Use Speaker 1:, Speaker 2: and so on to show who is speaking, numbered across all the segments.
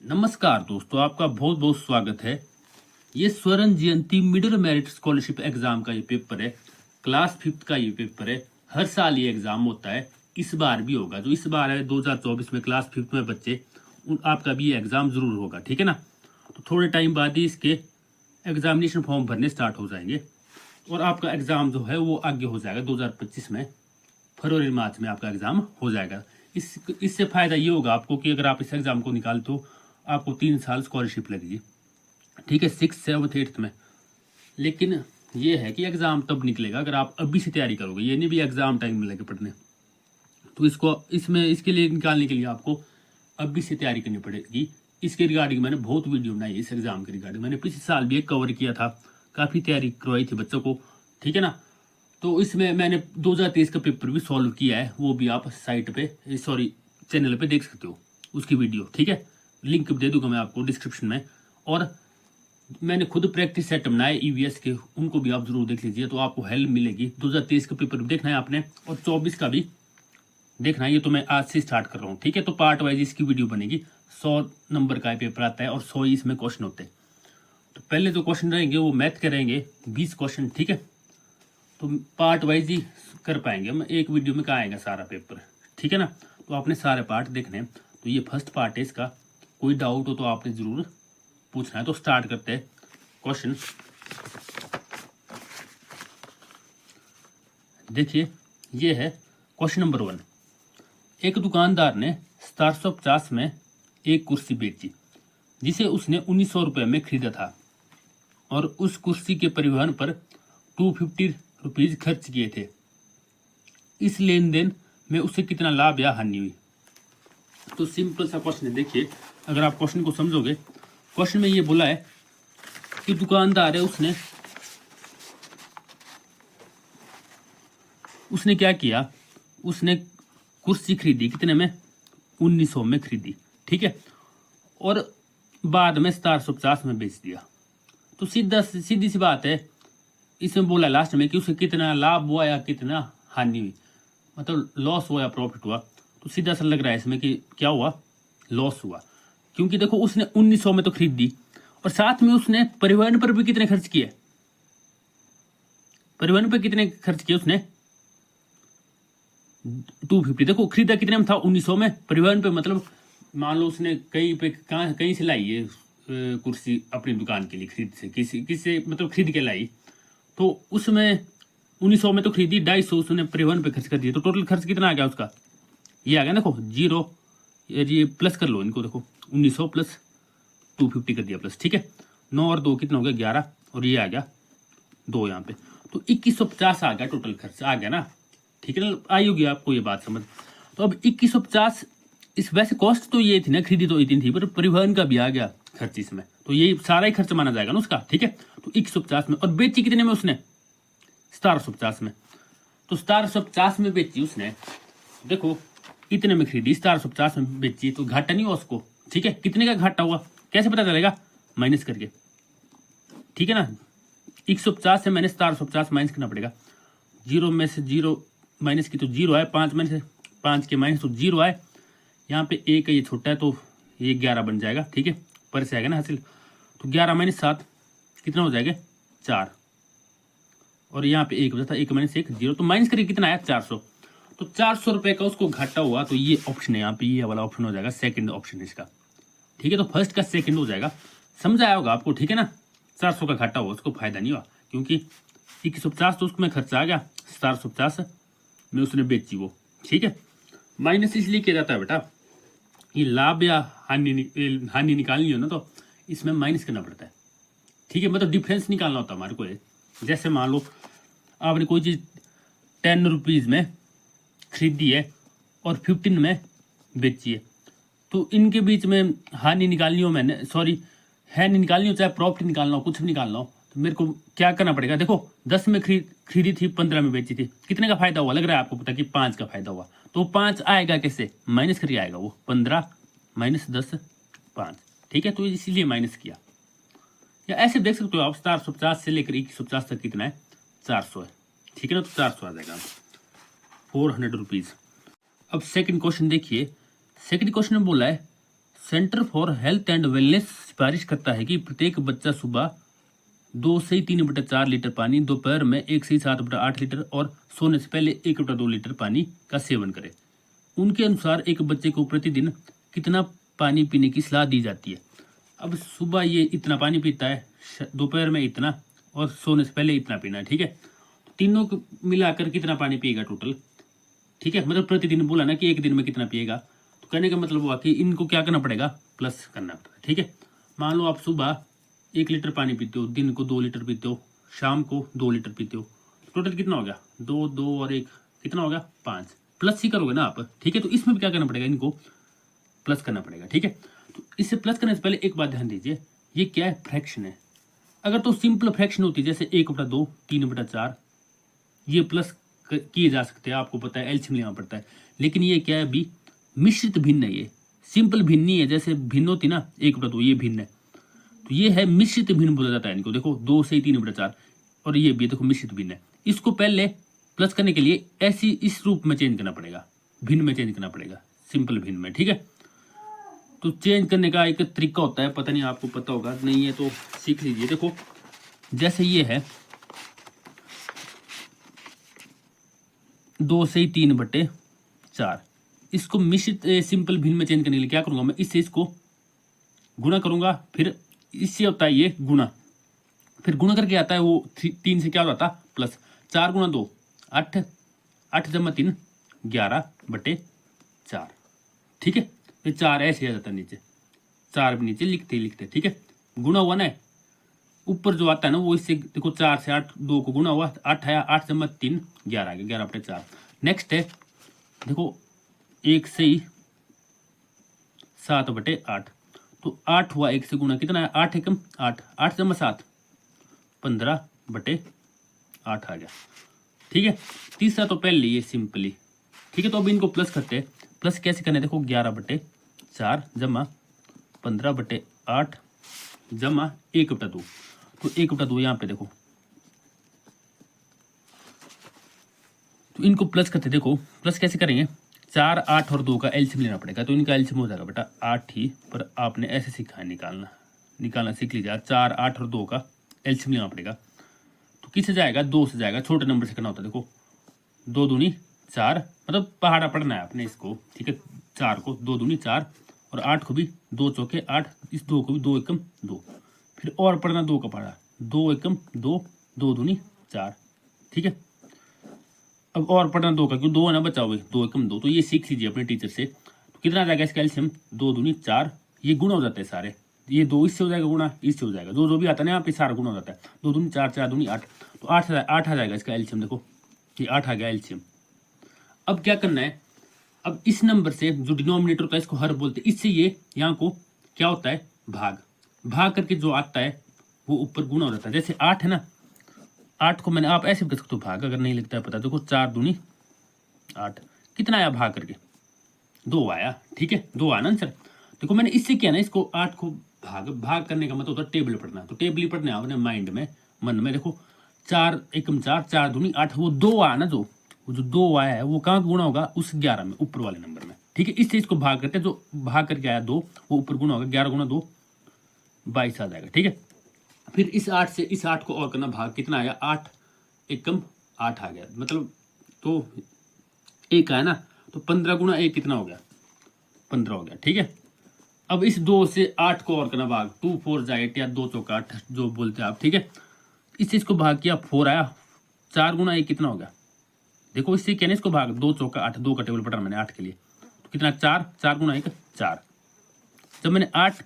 Speaker 1: नमस्कार दोस्तों, आपका बहुत बहुत स्वागत है। ये स्वर्ण जयंती मिडिल मेरिट स्कॉलरशिप एग्जाम का ये पेपर है। क्लास 5th का ये पेपर है। हर साल ये एग्जाम होता है, इस बार भी होगा। जो इस बार है 2024 में क्लास 5th में बच्चे, आपका भी ये एग्जाम जरूर होगा, ठीक है ना। तो थोड़े टाइम बाद ही इसके एग्जामिनेशन फॉर्म भरने स्टार्ट हो जाएंगे और आपका एग्जाम जो है वो आगे हो जाएगा 2025 में। फरवरी मार्च में आपका एग्जाम हो जाएगा। इससे फायदा ये होगा आपको कि अगर आप इस एग्जाम को निकालते हो आपको 3 साल स्कॉलरशिप लगेगी, ठीक है, 6th 7th 8th में। लेकिन ये है कि एग्जाम तब निकलेगा अगर आप अभी से तैयारी करोगे, ये नहीं भी एग्जाम टाइम में लगे पढ़ने। तो इसके लिए निकालने के लिए आपको अभी से तैयारी करनी पड़ेगी। इसके रिगार्डिंग मैंने बहुत वीडियो बनाई है। इस एग्जाम के रिगार्डिंग मैंने पिछले साल भी एक कवर किया था, काफ़ी तैयारी करवाई थी बच्चों को, ठीक है ना। तो इसमें मैंने 2023 का पेपर भी सॉल्व किया है, वो भी आप साइट पे चैनल पे देख सकते हो उसकी वीडियो, ठीक है। लिंक दे दूंगा मैं आपको डिस्क्रिप्शन में। और मैंने खुद प्रैक्टिस सेट बनाए ईवीएस के, उनको भी आप जरूर देख लीजिए, तो आपको हेल्प मिलेगी। 2023 का पेपर भी देखना है आपने और 24 का भी देखना है। ये तो मैं आज से स्टार्ट कर रहा हूँ, ठीक है। तो पार्ट वाइज इसकी वीडियो बनेगी। 100 नंबर का पेपर आता है और 100 ही इसमें क्वेश्चन होते हैं। तो पहले जो क्वेश्चन रहेंगे वो मैथ के रहेंगे, 20 क्वेश्चन, ठीक है। तो पार्ट वाइज ही कर पाएंगे हम, एक वीडियो में कहाँ आएगा सारा पेपर, ठीक है ना। तो आपने सारे पार्ट देखने हैं। तो ये फर्स्ट पार्ट है इसका। कोई डाउट हो तो आपने जरूर पूछना है। तो स्टार्ट करते हैं क्वेश्चन। देखिए, ये है क्वेश्चन नंबर 1। एक दुकानदार ने 1750 में एक कुर्सी बेची जिसे उसने 1900 रुपये में खरीदा था और उस कुर्सी के परिवहन पर 250 रुपीज खर्च किए थे। इस लेन देन में उसे कितना लाभ या हानि हुई? तो सिंपल सा क्वेश्चन है। देखिए, अगर आप क्वेश्चन को समझोगे, क्वेश्चन में ये बोला है कि दुकानदार है, उसने क्या किया, उसने कुर्सी खरीदी कितने में? 1900 में खरीदी, ठीक है, और बाद में 1750 में बेच दिया। तो सीधी सी बात है, इसमें बोला लास्ट में कि उसे कितना लाभ हुआ या कितना हानि हुई, मतलब लॉस हुआ या प्रॉफिट हुआ। तो सीधा सा लग रहा है इसमें कि क्या हुआ, लॉस हुआ। क्योंकि देखो, उसने 1900 में तो खरीद दी और साथ में उसने परिवहन पर भी कितने खर्च किए? परिवहन पर कितने खर्च किए उसने? 250। देखो, खरीदा कितने में था? 1900 में। परिवहन पे मतलब मान लो उसने कहीं से लाई है कुर्सी अपनी दुकान के लिए, किसी मतलब खरीद के लाई। तो उसमें 1900 में तो खरीदी, 250 उसने परिवहन पे खर्च कर दिया। तो टोटल खर्च कितना आ गया उसका? ये आ गया, देखो 0, ये प्लस कर लो इनको। देखो 1900 प्लस 250 कर दिया प्लस, ठीक है। 9 और 2 कितना हो गया? 11, और ये आ गया 2 यहाँ पे। तो 2150 आ गया टोटल खर्च, आ गया ना, ठीक है ना। आई होगी आपको ये बात समझ। तो अब 2150, इस वैसे कॉस्ट तो ये थी ना, खरीदी तो इतनी थी, पर परिवहन का भी आ गया खर्च इसमें, तो ये सारा ही खर्च माना जाएगा ना उसका, ठीक है। तो 2150 में, और बेची कितने में उसने? 1750 में। तो 1750 में बेची उसने, देखो इतने में खरीदी, 1750 में बेची, तो घाटा नहीं हुआ उसको, ठीक है। कितने का घाटा हुआ कैसे पता चलेगा? माइनस करके, ठीक है ना। 150 से मैंने 1750 माइनस करना पड़ेगा। 0 में से 0 माइनस की तो 0 आए, 5 में से 5 के माइनस तो 0 आए। यहाँ पे 1 है, ये छोटा है तो ये 11 बन जाएगा, ठीक है, पर से आएगा ना हासिल। तो 11 माइनस 7 कितना हो जाएगा? 4, और यहाँ पे 1 बचा था, 1 माइनस 1 0, तो माइनस करके कितना आया? 400। तो 400 रुपये का उसको घाटा हुआ। तो ये ऑप्शन है यहाँ पे, ये वाला ऑप्शन हो जाएगा सेकंड ऑप्शन इसका, ठीक है। तो फर्स्ट का सेकंड हो जाएगा। समझ आया होगा आपको, ठीक है ना। 400 का घाटा हुआ, उसको फायदा नहीं हुआ, क्योंकि 2150 तो उसमें खर्चा आ गया, 1750 में उसने बेची वो, ठीक है। माइनस इसलिए किया जाता है बेटा, ये लाभ या हानि निकालनी हो ना, तो इसमें माइनस करना पड़ता है, ठीक है। मतलब डिफरेंस निकालना होता है हमारे को। जैसे मान लो आपने कोई चीज़ 10 रुपीज़ में खरीदी है और 15 में बेची है, तो इनके बीच में हानि निकालनी हो, हानि निकालनी हो, चाहे प्रॉफिट निकालना हो, कुछ भी निकालना हो, तो मेरे को क्या करना पड़ेगा? देखो 10 में खरीदी थी, 15 में बेची थी, कितने का फायदा हुआ? लग रहा है आपको पता कि 5 का फायदा हुआ। तो 5 आएगा कैसे? माइनस करके आएगा वो, 15 माइनस 10 5, ठीक है। तो इसीलिए माइनस किया। या ऐसे देख सकते हो आप, 1750 से लेकर 2150 तक कितना है? 400 है, ठीक है ना। तो 400 आ जाएगा, 400 रुपीज़। अब सेकंड क्वेश्चन देखिए। सेकंड क्वेश्चन में बोला है centre for health and wellness सिफारिश करता है कि प्रत्येक बच्चा सुबह 2 से 3/4 लीटर पानी, दोपहर में 1 से 7/8 लीटर और सोने से पहले 1/2 लीटर पानी का सेवन करे। उनके अनुसार एक बच्चे को प्रतिदिन कितना पानी पीने की सलाह दी जाती है। अब सुबह ये इतना पानी पीता है, दोपहर में इतना और सोने से पहले इतना पीना है, ठीक है। तीनों को मिलाकर कितना पानी पिएगा टोटल, ठीक है। मतलब प्रतिदिन बोला ना कि एक दिन में कितना पिएगा, तो कहने का मतलब हुआ कि इनको क्या करना पड़ेगा, प्लस करना पड़ेगा, ठीक है। मान लो आप सुबह 1 लीटर पानी पीते हो, दिन को 2 लीटर पीते हो, शाम को 2 लीटर पीते हो, टोटल कितना हो गया, 2 2 और 1 कितना हो गया, 5। प्लस ही करोगे ना आप, ठीक है। तो इसमें भी क्या करना पड़ेगा, इनको प्लस करना पड़ेगा, ठीक है। तो इससे प्लस करने से पहले एक बात ध्यान दीजिए, ये क्या है, फ्रैक्शन है। अगर तो सिंपल फ्रैक्शन होती जैसे 1/2, 3/4, ये प्लस किए जा सकते हैं, आपको पता है एलसीएम लेना पड़ता है। लेकिन ये क्या है, अभी मिश्रित भिन्न है, ये सिंपल भिन्न नहीं है। जैसे भिन्न होती ना 1/2, ये भिन्न है, तो ये है मिश्रित भिन्न बोला जाता है इनको। देखो 2 से 3/4 और ये भी देखो मिश्रित भिन्न है। इसको पहले प्लस करने के लिए ऐसी इस रूप में चेंज करना पड़ेगा, भिन्न में चेंज करना पड़ेगा, सिंपल भिन्न में, ठीक है। तो चेंज करने का एक तरीका होता है, पता नहीं आपको पता होगा, नहीं है तो सीख लीजिए। देखो जैसे ये है 2 से 3/4, इसको मिश्रित सिंपल भिन्न में चेंज करने के लिए क्या करूंगा मैं, इससे इसको गुणा करूंगा, फिर इससे होता है ये गुणा, फिर गुणा करके आता है वो 3 से क्या हो जाता, प्लस। 4 × 2 8, 8 + 3 11/4, ठीक है। फिर 4 ऐसे आ जाता है नीचे, 4 भी नीचे लिखते लिखते, ठीक है। गुणा हुआ ना, ऊपर जो आता है ना वो इससे देखो 4 से 8, 2 को गुणा हुआ, 8 आया, 8 + 3 11 आ गया, 11/4। नेक्स्ट है देखो 1 से 7/8, तो 8 हुआ, 1 से गुणा कितना है, 8 × 8, 8 + 7 15/8 आ गया, ठीक है। तीसरा तो पहले ये सिंपली, ठीक है। तो अब इनको प्लस करते हैं। प्लस कैसे करना है, देखो 11/4 जमा 15/8 जमा 1/2, तो 1/2 यहाँ पे देखो, तो इनको प्लस करते, देखो प्लस कैसे करेंगे, 4, 8 और 2 का एलसीएम लेना पड़ेगा, तो इनका एलसीएम हो जाएगा बेटा 8 ही, पर आपने ऐसे सीखा है, निकालना सीख लीजिए। 4, 8 और 2 का एलसीएम लेना पड़ेगा, तो किससे जाएगा, 2 से जाएगा, छोटे नंबर से करना होता है। देखो 2 दूनी 4, मतलब पहाड़ा पढ़ना है आपने इसको, ठीक है। 4 को 2 दूनी 4 और 8 को भी 2 चौके 8, इस 2 को भी 2 एकम 2, फिर और पढ़ना 2 का पहाड़ा, 2 एकम 2, 2 दूनी 4, ठीक है। अब और पढ़ना 2 का, क्यों 2 है ना बचा हुआ, 2 एकम 2, तो ये सीख लीजिए अपने टीचर से। तो कितना आ जाएगा इसका एलसीएम, 2 दूनी 4, ये गुणा हो जाता है सारे, ये 2 इससे हो जाएगा गुणा, इससे हो जाएगा, जो भी आता है ना यहाँ पे सारा गुणा हो जाता है। 2 दूनी 4, 4 दूनी 8, तो 8 आ जाएगा इसका एलसीएम। देखो ये 8 आ गया एलसीएम। अब क्या करना है, अब इस नंबर से जो डिनोमिनेटर होता है इसको हर बोलते हैं, इससे ये यहाँ को क्या होता है, भाग करके जो आता है वो ऊपर गुणा हो जाता है। जैसे 8 है ना, 8 को मैंने, आप ऐसे भी कर सकते हो भाग, अगर नहीं लगता है पता। देखो 4 दूनी 8, कितना आया भाग करके, 2 आया, ठीक है, 2 आया ना आंसर। देखो मैंने इससे किया ना, इसको 8 को भाग करने का मतलब होता है टेबल पढ़ना, तो टेबल ही पढ़ना है अपने माइंड में, मन में। देखो 4 एकम 4, 4 दूनी 8, वो 2 आया ना, जो 2 आया है वो कहाँ गुणा होगा, उस 11 में, ऊपर वाले नंबर में, ठीक है। इससे इसको भाग करते हैं, जो भाग करके आया 2 वो ऊपर गुणा होगा, 11 × 2 22 आ जाएगा, ठीक है। फिर इस 8 से इस 8 को और करना, भाग कितना आया, 8 एकम 8 आ गया, मतलब तो 1 आया ना, तो 15 × 1 कितना हो गया, 15 हो गया, ठीक है। अब इस 2 से 8 को और करना भाग, 2 4 जा 8 या 2 चौका 8 जो बोलते हैं आप, ठीक है। इससे इसको भाग किया, 4 आया, 4 × 1 कितना हो गया, देखो इससे क्या, इसको भाग, 2 चौका 8, 2 का टेबल पढ़ा मैंने 8 के लिए, तो कितना 4, 4 × 1 4। जब मैंने 8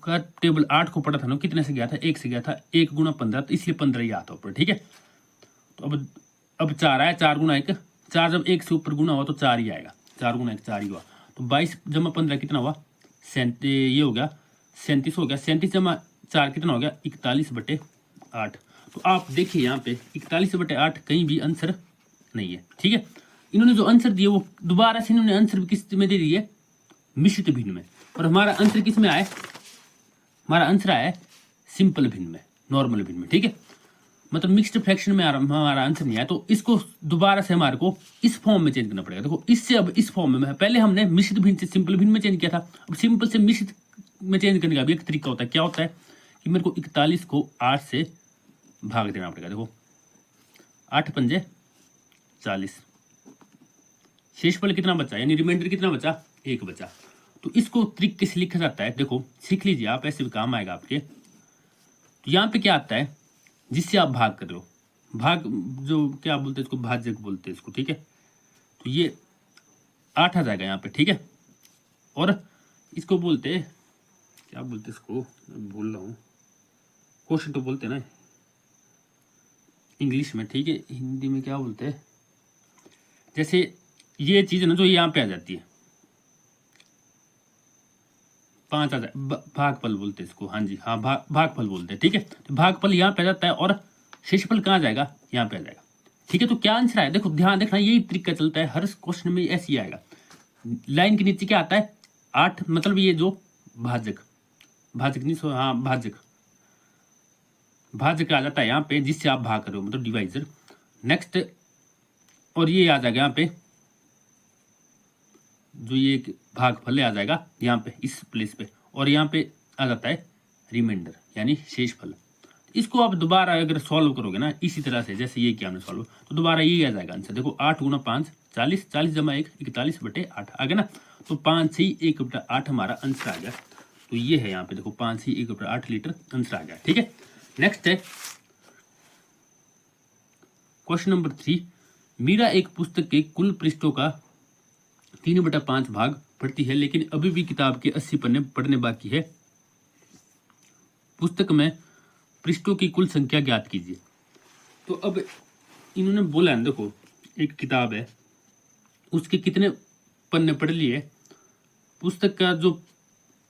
Speaker 1: का टेबल 8 को पढ़ा था ना, कितने से गया था, 1 से गया था, 1 × 15, तो इसलिए 15 ही आता ऊपर, ठीक है। तो अब 4 आया, 4 × 1 4, जब 1 से ऊपर गुना हुआ तो 4 ही आएगा, 4 × 1 4 ही हुआ, तो 22 जमा 15 कितना हुआ, ये हो गया 37 हो गया, 37 जमा 4 कितना हो गया, 41/8। तो आप देखिए यहाँ पे 41/8 कहीं भी आंसर नहीं है, ठीक है। इन्होंने जो आंसर दिए वो दोबारा से इन्होंने आंसर भी किस में दे दिए, मिश्रित भिन्न में, और हमारा आंसर किस में आया, हमारा आंसर आया सिंपल भिन्न में, नॉर्मल भिन्न में, ठीक है। मतलब मिक्स्ड फ्रैक्शन में हमारा आंसर नहीं आया, तो इसको दोबारा से हमारे को इस फॉर्म में चेंज करना पड़ेगा। देखो इससे अब इस फॉर्म में, पहले हमने मिश्रित भिन्न से सिंपल भिन्न में चेंज किया था, अब सिंपल से मिश्रित में चेंज करने का भी एक तरीका होता है। क्या होता है कि मेरे को 41 को 8 से भाग देना पड़ेगा। देखो 8 पंजे 40, शेषफल कितना बचा, यानी रिमाइंडर कितना बचा, 1 बचा। तो इसको तरीके से लिखा जाता है, देखो सीख लीजिए आप, ऐसे भी काम आएगा आपके। तो यहाँ पे क्या आता है, जिससे आप भाग कर लो, भाग जो क्या बोलते हैं इसको, भाज्यक बोलते हैं इसको, ठीक है। तो ये 8 आ जाएगा यहाँ पे, ठीक है। और इसको बोलते हैं, क्या बोलते हैं इसको, मैं भूल रहा हूँ, क्वेश्चन तो बोलते हैं ना इंग्लिश में, ठीक है। हिंदी में क्या बोलते हैं, जैसे ये चीज़ ना जो यहाँ पे आ जाती है, 5 आ जाए, भागफल बोलते हैं इसको, हाँ जी हाँ, भागफल बोलते हैं, ठीक है। तो भागफल यहाँ पे आ जाता है और शेषफल कहाँ जाएगा, यहाँ पे आ जाएगा, ठीक है। तो क्या आंसर है, देखो ध्यान देखना, यही तरीका चलता है हर क्वेश्चन में, ऐसे ही आएगा। लाइन के नीचे क्या आता है, 8, मतलब ये जो भाजक नहीं सो, हाँ भाजक आ जाता है यहाँ पे, जिससे आप भाग करो, मतलब डिवाइजर। नेक्स्ट, और ये आ जाएगा यहाँ पे, जो ये भागफल आ जाएगा यहाँ पे इस प्लेस पे, और यहाँ पे आ जाता है रिमाइंडर यानी शेषफल। इसको आप दोबारा अगर सॉल्व करोगे ना इसी तरह से, जैसे ये किया हमने सॉल्व, तो दोबारा यही आ जाएगा आंसर। देखो 8 गुना 5 40, 40 जमा 1 41/8 आ गया ना। तो 5 से ही 1/8 हमारा आंसर आ गया। तो ये है यहाँ पे, देखो 5 से 1/8 लीटर आंसर आ गया, ठीक है। नेक्स्ट है क्वेश्चन नंबर 3। मीरा एक पुस्तक के कुल पृष्ठों का 3/5 भाग पढ़ती है, लेकिन अभी भी किताब के 80 पन्ने पढ़ने बाकी है। पुस्तक में पृष्ठों की कुल संख्या ज्ञात कीजिए। तो अब इन्होंने बोला है, देखो एक किताब है, उसके कितने पन्ने पढ़ लिए, पुस्तक का जो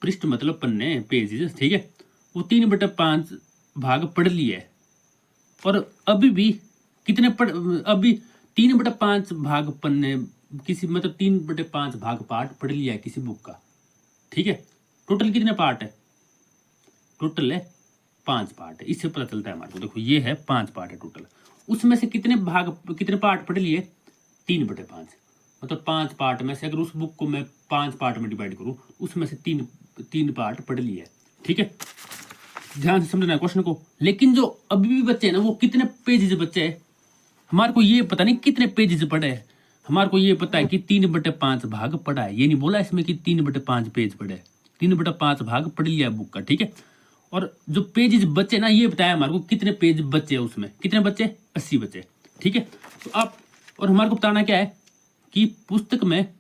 Speaker 1: पृष्ठ मतलब पन्ने पेजेस, ठीक है, वो 3/5 भाग पढ़ लिए है, और अभी भी कितने अभी 3/5 भाग पन्ने किसी, मतलब 3/5 भाग पार्ट पढ़ लिया है किसी बुक का, ठीक है। टोटल कितने पार्ट है, टोटल है 5 पार्ट है। इससे पता चलता है हमारे को, देखो ये है 5 पार्ट है टोटल, उसमें से कितने पार्ट पढ़ लिए, 3/5, मतलब 5 पार्ट में से अगर उस बुक को मैं 5 पार्ट में डिवाइड करूं, उसमें से 3 पार्ट पढ़ लिए है, ठीक है। ध्यान से समझना क्वेश्चन को। लेकिन जो अभी भी बच्चे हैं ना, वो कितने पेजेस बच्चे हैं, हमारे को ये पता नहीं कितने पेजेस पढ़े हैं, हमारे को ये पता है कि 3/5 भाग पढ़ा है। ये नहीं बोला इसमें कि 3/5 पेज पढ़े, 3/5 भाग पढ़ लिया बुक का, ठीक है। और जो पेजेस बचे ना, ये बताया हमारे को कितने पेज बचे हैं, उसमें कितने बचे, 80 बचे, ठीक है। तो आप, और हमारे को बताना क्या है कि पुस्तक में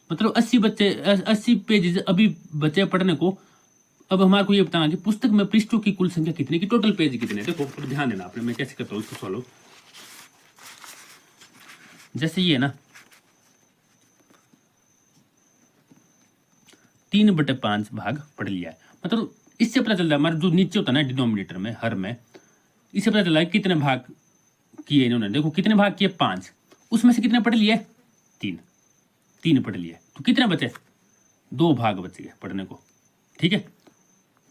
Speaker 1: मतलब 80 पेजेस अभी बचे पढ़ने को। अब हमारे को ये बताना कि पुस्तक में पृष्ठों की कुल संख्या कितनी, की टोटल पेज कितने। देखो ध्यान देना आपने, मैं कैसे करता हूँ इसको सॉल्व। जैसे ये ना 3/5 भाग पढ़ लिया है, मतलब इससे पता चलता है हमारे जो नीचे होता है ना डिनोमिनेटर में, हर में, इससे पता चला है कितने भाग किए इन्होंने। देखो कितने भाग किए, 5, उसमें से कितने पढ़ लिए, 3 पढ़ लिए। तो कितने बचे, 2 भाग बच गए पढ़ने को, ठीक है।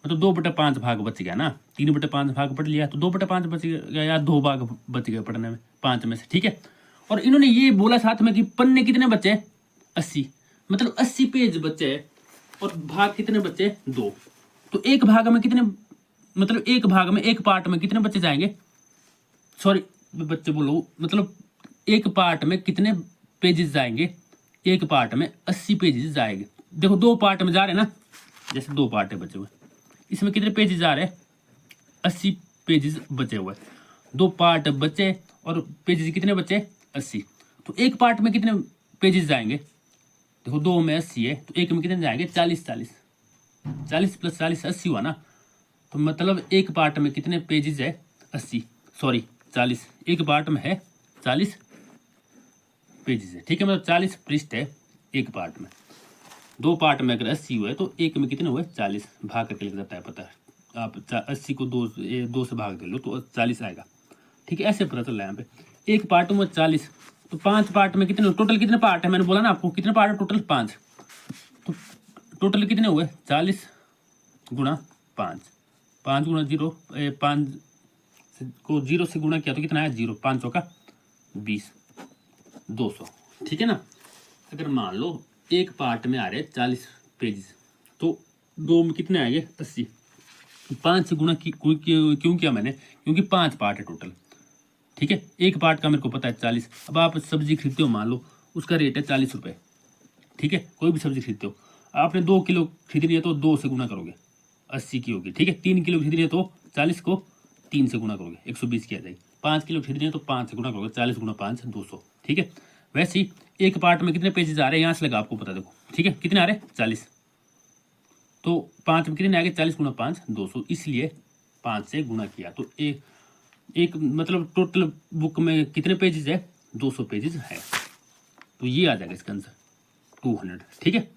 Speaker 1: मतलब 2/5 भाग बच गया ना, 3/5 भाग पढ़ लिया तो 2/5 बच गया, या 2 भाग बच गए पढ़ने में 5 में से, ठीक है। और इन्होंने ये बोला साथ में कि पन्ने कितने बचे, 80, मतलब 80 पेज बचे, और भाग कितने बचे, 2। तो एक भाग में कितने, मतलब एक भाग में, एक पार्ट में कितने बच्चे जाएंगे, सॉरी बच्चे बोलो, मतलब एक पार्ट में कितने पेजेस जाएंगे, एक पार्ट में 80 पेजेस जाएंगे। देखो 2 पार्ट में जा रहे हैं ना, जैसे 2 पार्ट है बचे हुए, इसमें कितने पेजेस जा रहे हैं, 80 पेजेस बचे हुए, 2 पार्ट बचे और पेजेस कितने बचे, 80। तो एक पार्ट में कितने पेजेस जाएंगे, देखो 2 में 80 है, तो एक में कितने जाएंगे, 40 + 40 80 हुआ ना। तो मतलब एक पार्ट में कितने पेजेस है, 80, सॉरी 40, एक पार्ट में है 40 पेजेस है, ठीक है। मतलब 40 पृष्ठ है एक पार्ट में, 2 पार्ट में अगर 80 हुए तो एक में कितने हुए, 40, भाग करके लग जाता है पता है आप, 80 को 2 से भाग दे लो तो 40 आएगा, ठीक है। ऐसे पता चल रहा है यहाँ पे, एक पार्ट में 40, तो 5 पार्ट में कितने, टोटल कितने पार्ट है, मैंने बोला ना आपको कितने पार्ट है, टोटल 5, तो टोटल कितने हुए, 40 × 5, 5 गुना 0, 5 को 0 से गुणा किया तो कितना है 0, 5 चौका 20, 200। ठीक है ना। अगर मान लो एक पार्ट में आ रहे 40 पेज तो दो में कितने आएंगे 80। 5 से गुणा क्यों किया मैंने, क्योंकि 5 पार्ट है टोटल। ठीक है, एक पार्ट का मेरे को पता है 40। अब आप सब्जी खरीदते हो, मान लो उसका रेट है 40 रुपये। ठीक है, कोई भी सब्जी खरीदते हो, आपने 2 किलो खरीदनी है तो 2 से गुना करोगे, 80 की होगी। ठीक है, 3 किलो खरीदनी है तो 40 को 3 से गुना करोगे, 120 की आ जाएगी। 5 किलो खरीदनी है तो 5 से गुना करोगे, 40 गुना 5 200। ठीक है, वैसे ही एक पार्ट में कितने पेजेस आ रहे हैं यहाँ से लगा आपको पता, देखो। ठीक है, कितने आ रहे हैं 40, तो 5 में कितने आ गए 40 गुना 5 200, इसलिए 5 से गुना किया तो एक मतलब टोटल बुक में कितने पेजेस है 200 पेजेस है, तो ये आ जाएगा इसका आंसर 200। ठीक है,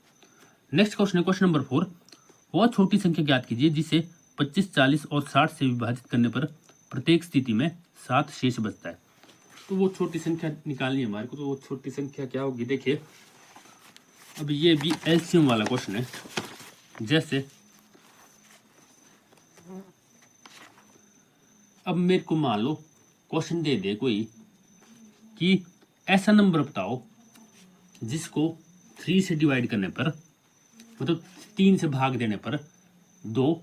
Speaker 1: नेक्स्ट क्वेश्चन है क्वेश्चन नंबर 4। वह छोटी संख्या ज्ञात कीजिए जिसे 25, 40 और 60 से विभाजित करने पर प्रत्येक स्थिति में 7 शेष बचता है। तो वो छोटी संख्या निकालनी है हमारे को, तो वो छोटी संख्या क्या होगी देखिए। अब ये भी एलसीएम वाला क्वेश्चन है। जैसे अब मेरे को मान लो क्वेश्चन दे दे कोई कि ऐसा नंबर बताओ जिसको 3 से डिवाइड करने पर, मतलब 3 से भाग देने पर 2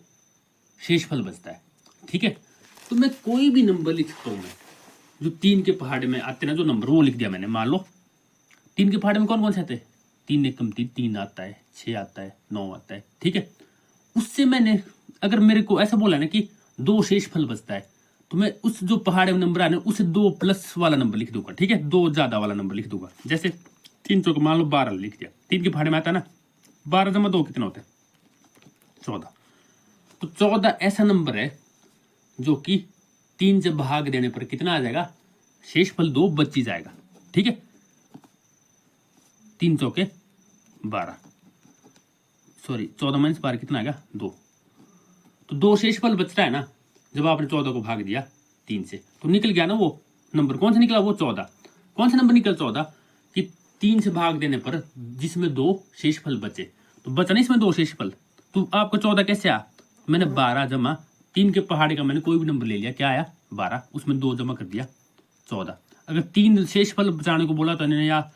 Speaker 1: शेषफल बचता है। ठीक है, तो मैं कोई भी नंबर लिख सकता हूँ, मैं जो 3 के पहाड़ में आते ना जो नंबर, वो लिख दिया मैंने। मान लो 3 के पहाड़ में कौन कौन से आते हैं, 3 एकम 3, 3 आता है, 6 आता है, 9 आता है। ठीक है, उससे मैंने अगर मेरे को ऐसा बोला ना कि 2 शेषफल बचता है, तो मैं उस जो पहाड़ में नंबर आने उसे 2 प्लस वाला नंबर लिख दूंगा। ठीक है, 2 ज्यादा वाला नंबर लिख दूंगा। जैसे 3 चौक मान लो 12 लिख दिया, 3 के पहाड़ में आता है ना, 12 जमा 2 कितना होता है 14। तो 14 ऐसा नंबर है जो कि 3 से भाग देने पर कितना आ जाएगा, शेषफल 2 बच ही जाएगा। ठीक है, 3 चौके 12, सॉरी 14 माइनस 12 कितना आएगा 2। तो 2 शेषफल बचता है ना, जब आपने 14 को भाग दिया 3 से, तो निकल गया ना वो नंबर। कौन सा निकला, वो 14। कौन सा नंबर निकल 14 कि 3 से भाग देने पर जिसमें 2 शेषफल बचे, तो बचा नहीं इसमें 2 शेषफल, तो आपको 14 कैसे आया, मैंने 12 जमा 3 के पहाड़े का मैंने कोई भी नंबर ले लिया, क्या आया 12, उसमें 2 जमा कर दिया 14। अगर 3 शेषफल बचाने को बोला था या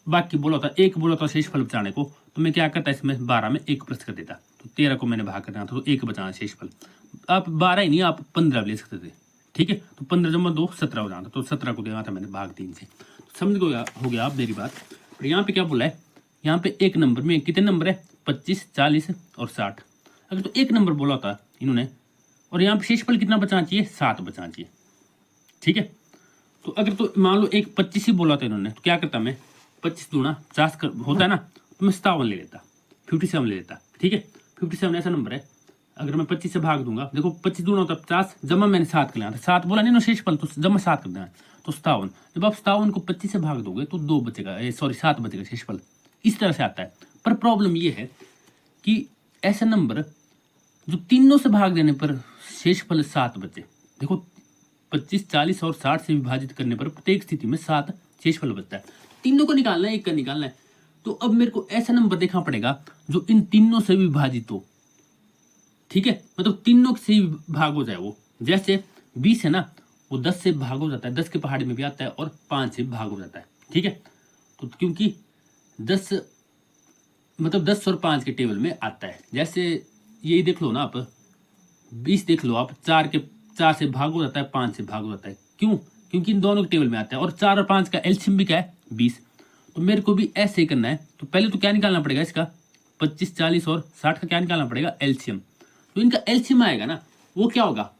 Speaker 1: बाकी बोला था, एक बोला था शेषफल बचाने को, तो मैं क्या करता इसमें 12 में 1 प्लस कर देता, तो 13 को मैंने भाग करना था, तो 1 बचाना शेषफल। आप 12 ही नहीं, आप 15 ले सकते थे। ठीक है, तो 15 जमा 2 17 हो जाता, तो 17 को देना था मैंने भाग 3 से। तो समझ हो गया आप मेरी बात। पर यहाँ पे क्या बोला है, यहाँ पे एक नंबर में कितने नंबर है 25, 40 और 60। अगर तो एक नंबर बोला था इन्होंने, और यहाँ पे शेषफल कितना बचाना चाहिए 7 बचाना चाहिए। ठीक है, तो अगर तो मान लो एक 25 ही बोला था इन्होंने, तो क्या करता मैं 25 दूना 50 होता है ना, तो मैं 57 ले लेता, 57 ले लेता। ठीक है, 57 ऐसा नंबर है, अगर मैं 25 से भाग दूंगा, देखो 25 दूना होता 50, जमा मैंने 7 कर लिया था, 7 बोला नहीं ना शेषफल, तो जमा 7 कर देना, तो 57। जब आप 57 को 25 से भाग दोगे तो 2 बचेगा, सॉरी 7 बचेगा शेषफल। इस तरह से आता है। पर प्रॉब्लम ये है कि ऐसा नंबर जो तीनों से भाग देने पर शेषफल 7 बचे, देखो 25, 40 और 60 से विभाजित करने पर प्रत्येक स्थिति में 7 शेषफल बचता है। तीनों को निकालना है, एक का निकालना है। तो अब मेरे को ऐसा नंबर देखना पड़ेगा जो इन तीनों से विभाजित हो। ठीक है, मतलब तीनों से भाग हो जाए वो। जैसे 20 है ना, वो 10 से भाग हो जाता है, 10 के पहाड़ी में भी आता है, और 5 से भाग हो जाता है। ठीक है, तो क्योंकि 10 मतलब 10 और 5 के टेबल में आता है। जैसे यही देख लो ना आप, 20 देख लो आप, 4 से भाग हो जाता है, 5 से भाग हो जाता है। क्यों, क्योंकि इन दोनों के टेबल में आता है, और 4 और 5 का एलसीएम भी क्या है 20। तो मेरे को भी ऐसे ही करना है। तो पहले तो क्या निकालना पड़ेगा इसका, 25, 40 और 60 का क्या निकालना पड़ेगा एलसीएम। तो इनका एलसीएम आएगा ना, वो क्या होगा,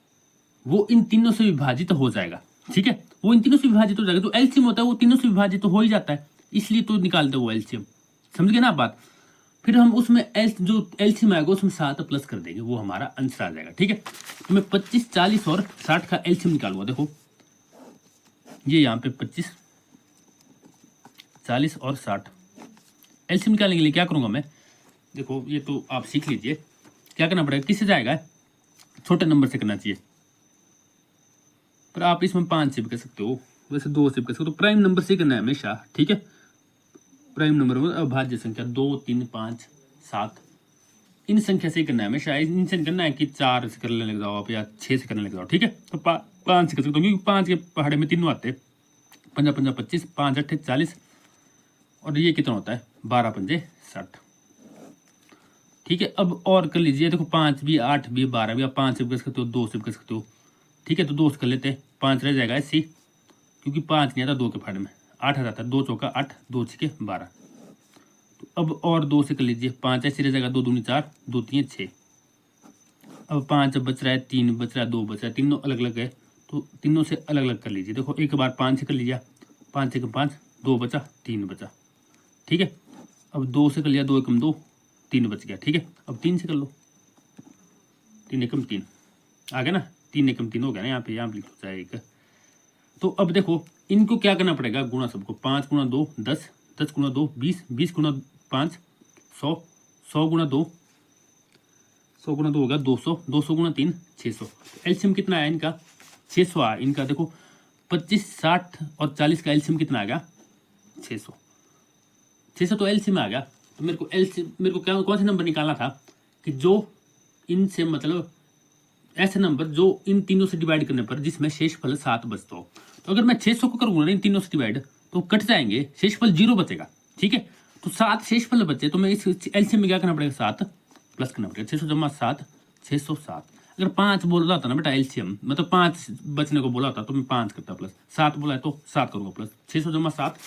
Speaker 1: वो इन तीनों से विभाजित हो जाएगा। ठीक है, वो इन तीनों से विभाजित हो जाएगा, तो एलसीएम होता है वो तीनों से विभाजित तो हो ही जाता है, इसलिए तो निकालते वो एलसीएम। समझ गए ना आप बात। फिर हम उसमें जो एलसीएम आएगा उसमें 7 प्लस कर देंगे, वो हमारा आंसर आ जाएगा। ठीक है, तो मैं 25, 40 और 60 का एलसीएम निकालूंगा। देखो ये यहाँ पे 25, 40 और 60 एलसीएम निकालने के लिए क्या करूंगा मैं, देखो ये तो आप सीख लीजिए क्या करना पड़ेगा। किससे जाएगा, छोटे नंबर से करना चाहिए, पर आप इसमें 5 से भी कर सकते हो, वैसे 2 से भी कर सकते हो। तो प्राइम नंबर से करना है हमेशा। ठीक है, प्राइम नंबर में अभाज्य संख्या 2, 3, 5, 7 इन संख्या से ही करना है हमेशा, इनसे नहीं करना है कि 4 से करने लग जाओ आप या 6 से करने लग जाओ, ठीक है। तो 5 से कर सकते हो क्योंकि 5 के पहाड़े में तीनों आते हैं, 5 5 25, 5 8 40, और ये कितना होता है 12 पंजे 60, ठीक है। अब और कर लीजिए, देखो 5 भी 8 भी 12 भी, आप 5 से भी कर सकते हो, 2 से भी कर सकते हो, ठीक है। तो 2 से कर लेते हैं, 5 रह जाएगा 80, क्योंकि 5 नहीं आता 2 के फाड़े में, 8 आ जाता है, 2 चौका 8, 2 छक्के 12। तो अब और 2 से कर लीजिए, 5 ऐसे रह जाएगा, 2 दूनी 4, 2 3 6। अब 5 बच रहा है, 3 बच रहा है, 2 बच रहा है, तीनों अलग अलग है, तो तीनों से अलग अलग कर लीजिए। देखो एक बार 5 से कर लिया, 5 से कम 5, 2 बचा, 3 बचा, ठीक है। अब 2 से कर लिया, 2 एकम 2, 3 बच गया, ठीक है। अब 3 से कर लो, 3 एकम 3 आ गया ना, 3 एकम 3 हो गया ना, यहाँ पे लिख लो चाहे एक। तो अब देखो इनको क्या करना पड़ेगा, गुणा सबको, 5 गुणा 2 10, 10 गुणा 2 20, 20 गुणा 5 100, 100 गुणा 2, 100 गुणा 2 होगा 200, 200 गुणा 3 600। एलसीएम कितना है इनका 600 आ इनका, देखो 25 60 और 40 का एलसीएम कितना आ गया 600, 600 तो एलसीएम आ गया। तो मेरे को एलसीएम, मेरे को क्या कौन सा नंबर निकालना था कि जो इनसे मतलब ऐसे नंबर जो इन तीनों से डिवाइड करने पर जिसमें शेषफल 7 बचता हो। तो अगर मैं 600 को करूंगा ना इन तीनों से डिवाइड, तो कट जाएंगे, शेषफल 0 बचेगा, ठीक है। तो 7 शेषफल बचे, तो मैं इस एलसीएम में क्या करना पड़ेगा 7 प्लस करना पड़ेगा, 600 जमा 7 607। अगर 5 बोल रहा था ना बेटा एलसीएम, मतलब 5 बचने को बोला था तो मैं 5 करता प्लस, 7 बोला है तो 7 करूंगा प्लस, 600 जमा 7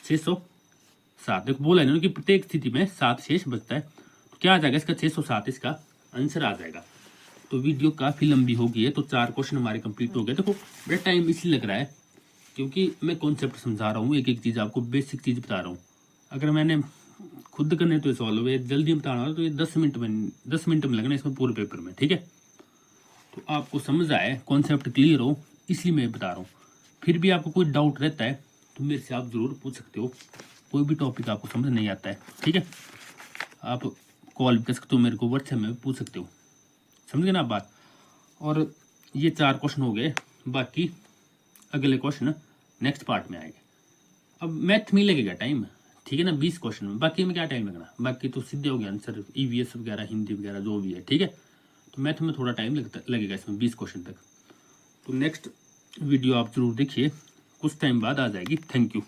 Speaker 1: 607। देखो बोला है ना कि प्रत्येक स्थिति में 7 शेष बचता है, तो क्या आ जाएगा इसका 607 इसका आंसर आ जाएगा। तो वीडियो काफ़ी लंबी हो गई है, तो 4 क्वेश्चन हमारे कंप्लीट हो गए। देखो बड़ा टाइम इसलिए लग रहा है क्योंकि मैं कॉन्सेप्ट समझा रहा हूँ, एक एक चीज़ आपको बेसिक चीज़ बता रहा हूँ। अगर मैंने खुद करने तो सॉल्व हुए जल्दी बता रहा हूँ तो ये 10 मिनट में लगना इसमें पूरे पेपर में, ठीक है। तो आपको समझ आए, कॉन्सेप्ट क्लियर हो, इसलिए मैं बता रहा हूँ। फिर भी आपको कोई डाउट रहता है तो मेरे से आप ज़रूर पूछ सकते हो, कोई भी टॉपिक आपको समझ नहीं आता है, ठीक है। आप कॉल भी कर सकते हो मेरे को, व्हाट्सएप में भी पूछ सकते हो, समझ गए ना आप बात। और ये 4 क्वेश्चन हो गए, बाकी अगले क्वेश्चन नेक्स्ट पार्ट में आएंगे। अब मैथ में लगेगा टाइम, ठीक है ना, 20 क्वेश्चन में, बाकी में क्या टाइम लगना, बाकी तो सीधे हो गया आंसर, ईवीएस वगैरह हिंदी वगैरह जो भी है, ठीक है। तो मैथ में थोड़ा टाइम लगेगा इसमें 20 क्वेश्चन तक। तो नेक्स्ट वीडियो आप जरूर देखिए, कुछ टाइम बाद आ जाएगी। Thank you.